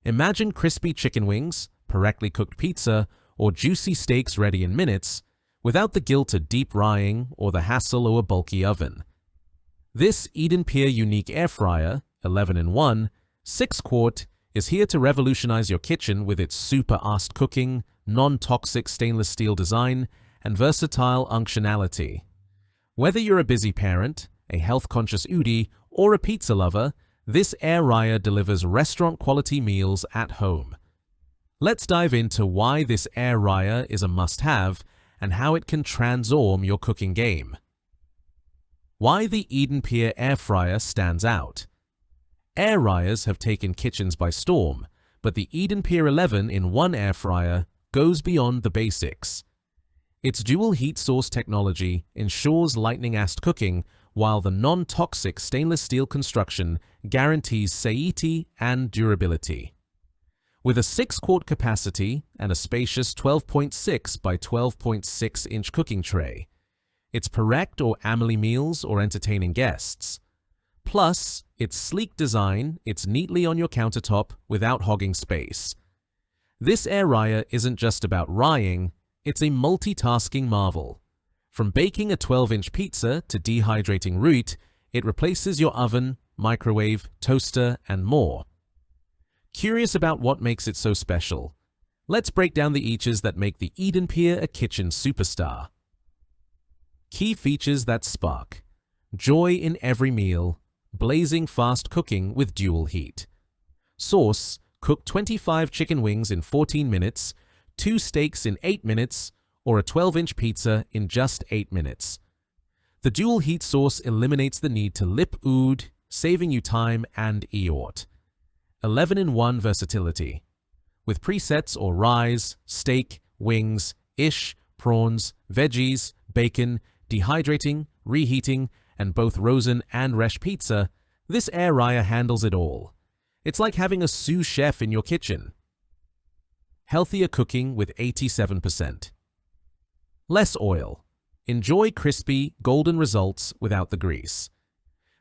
Imagine crispy chicken wings, correctly cooked pizza, or juicy steaks ready in minutes, without the guilt of deep rying or the hassle of a bulky oven. This Edenpeer Unique Air Fryer, 11-in-1, 6-quart, is here to revolutionize your kitchen with its Super-ast cooking, non-toxic stainless steel design, and versatile functionality. Whether you're a busy parent, a health-conscious foodie, or a pizza lover, this air fryer delivers restaurant-quality meals at home. Let's dive into why this air fryer is a must-have and how it can transform your cooking game. Why the Edenpeer Air Fryer stands out. Air fryers have taken kitchens by storm, but the Edenpeer 11-in-1 air fryer goes beyond the basics. Its dual heat source technology ensures lightning-fast cooking, while the non-toxic stainless steel construction guarantees safety and durability. With a 6-quart capacity and a spacious 12.6 by 12.6 inch cooking tray, it's Perect or amilies meals or entertaining guests. Plus, its sleek design, it's neatly on your countertop without hogging space. This air fryer isn't just about rying, it's a multitasking marvel. From baking a 12-inch pizza to dehydrating root, it replaces your oven, microwave, toaster, and more. Curious about what makes it so special? Let's break down the features that make the Edenpeer a kitchen superstar. Key features that spark joy in every meal, blazing fast cooking with dual heat. Source: cook 25 chicken wings in 14 minutes, 2 steaks in 8 minutes, or a 12-inch pizza in just 8 minutes. The dual heat source eliminates the need to lip ood, saving you time and effort. 11-in-1 versatility. With presets or ryes, steak, wings, ish, prawns, veggies, bacon, dehydrating, reheating, and both frozen and fresh pizza, this air fryer handles it all. It's like having a sous chef in your kitchen. Healthier cooking with 87%. Less oil. Enjoy crispy, golden results without the grease.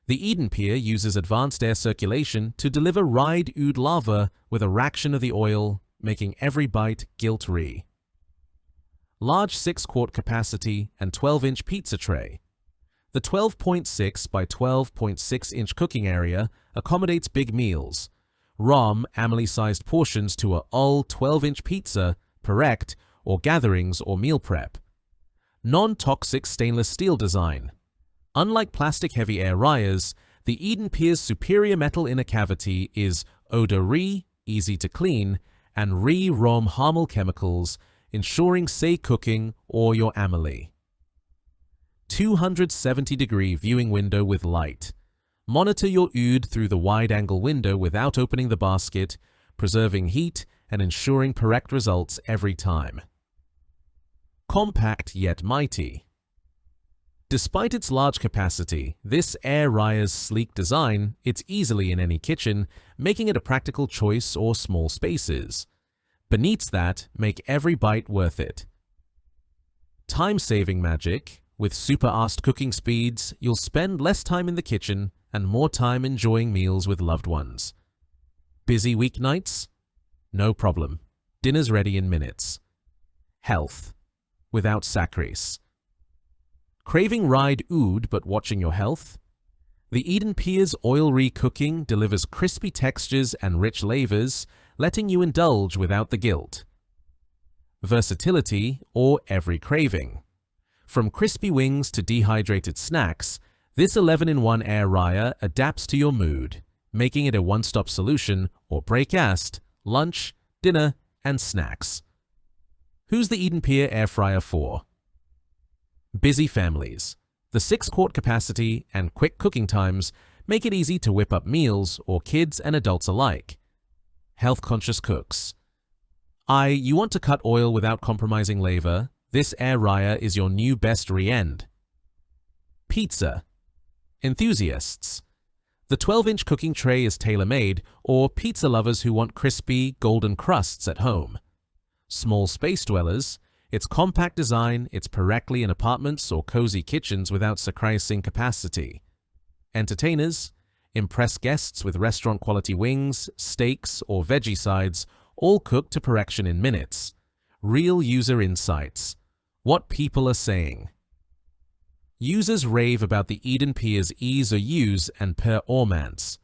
The Edenpeer uses advanced air circulation to deliver ride oud lava with a fraction of the oil, making every bite guilt-ree. Large 6-quart capacity and 12-inch pizza tray. The 12.6 by 12.6 inch cooking area accommodates big meals, rom amilies-sized portions to a all 12-inch pizza, Perect, or gatherings or meal prep. Non-toxic stainless steel design. Unlike plastic-heavy air fryers, the Edenpeer's superior metal inner cavity is odor-ree, easy to clean, and rom harmful chemicals, ensuring safe cooking or your amilies. 270-degree viewing window with light. Monitor your food through the wide-angle window without opening the basket, preserving heat and ensuring correct results every time. Compact yet mighty. Despite its large capacity, this air fryer's sleek design, it's easily in any kitchen, making it a practical choice or small spaces. Beneits that make every bite worth it. Time-saving magic. With Super-ast cooking speeds, you'll spend less time in the kitchen and more time enjoying meals with loved ones. Busy weeknights? No problem. Dinner's ready in minutes. Health. Without sacrifice. Craving ride oud but watching your health? The Edenpeer's oil-ree cooking delivers crispy textures and rich flavors, letting you indulge without the guilt. Versatility or every craving. From crispy wings to dehydrated snacks, this 11-in-1 air fryer adapts to your mood, making it a one-stop solution or breakfast, lunch, dinner, and snacks. Who's the Edenpeer Air Fryer for? Busy families. The 6-quart capacity and quick cooking times make it easy to whip up meals or kids and adults alike. Health-conscious cooks. You want to cut oil without compromising flavor? This air fryer is your new best re-end. Pizza. Enthusiasts. The 12-inch cooking tray is tailor-made, or pizza lovers who want crispy, golden crusts at home. Small space dwellers. Its compact design, it's correctly in apartments or cozy kitchens without sacrificing capacity. Entertainers. Impress guests with restaurant-quality wings, steaks, or veggie sides, all cooked to perfection in minutes. Real user insights. What people are saying. Users rave about the Edenpeer's ease of use and performance.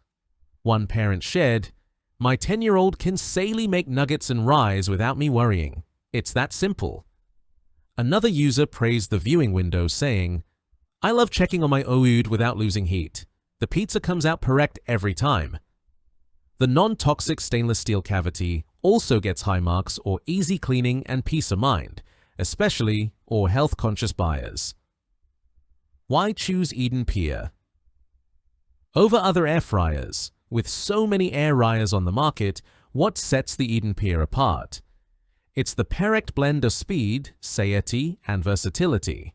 One parent shared, "My 10-year-old can safely make nuggets and ryes without me worrying. It's that simple." Another user praised the viewing window, saying, "I love checking on my food without losing heat. The pizza comes out correct every time." The non-toxic stainless steel cavity also gets high marks for easy cleaning and peace of mind, especially for health-conscious buyers. Why choose Edenpeer? Over other air fryers, with so many air ryers on the market, what sets the Edenpeer apart? It's the perfect blend of speed, satiety, and versatility.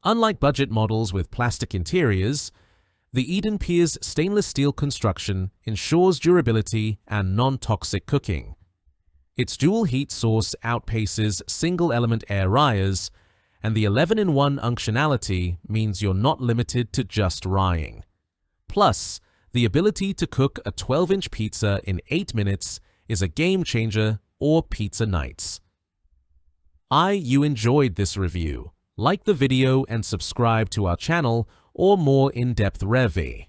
Unlike budget models with plastic interiors, the Edenpeer's stainless steel construction ensures durability and non-toxic cooking. Its dual heat source outpaces single-element air ryers, and the 11-in-1 functionality means you're not limited to just rying. Plus, the ability to cook a 12-inch pizza in 8 minutes is a game-changer for pizza nights. You enjoyed this review. Like the video and subscribe to our channel or more in-depth review.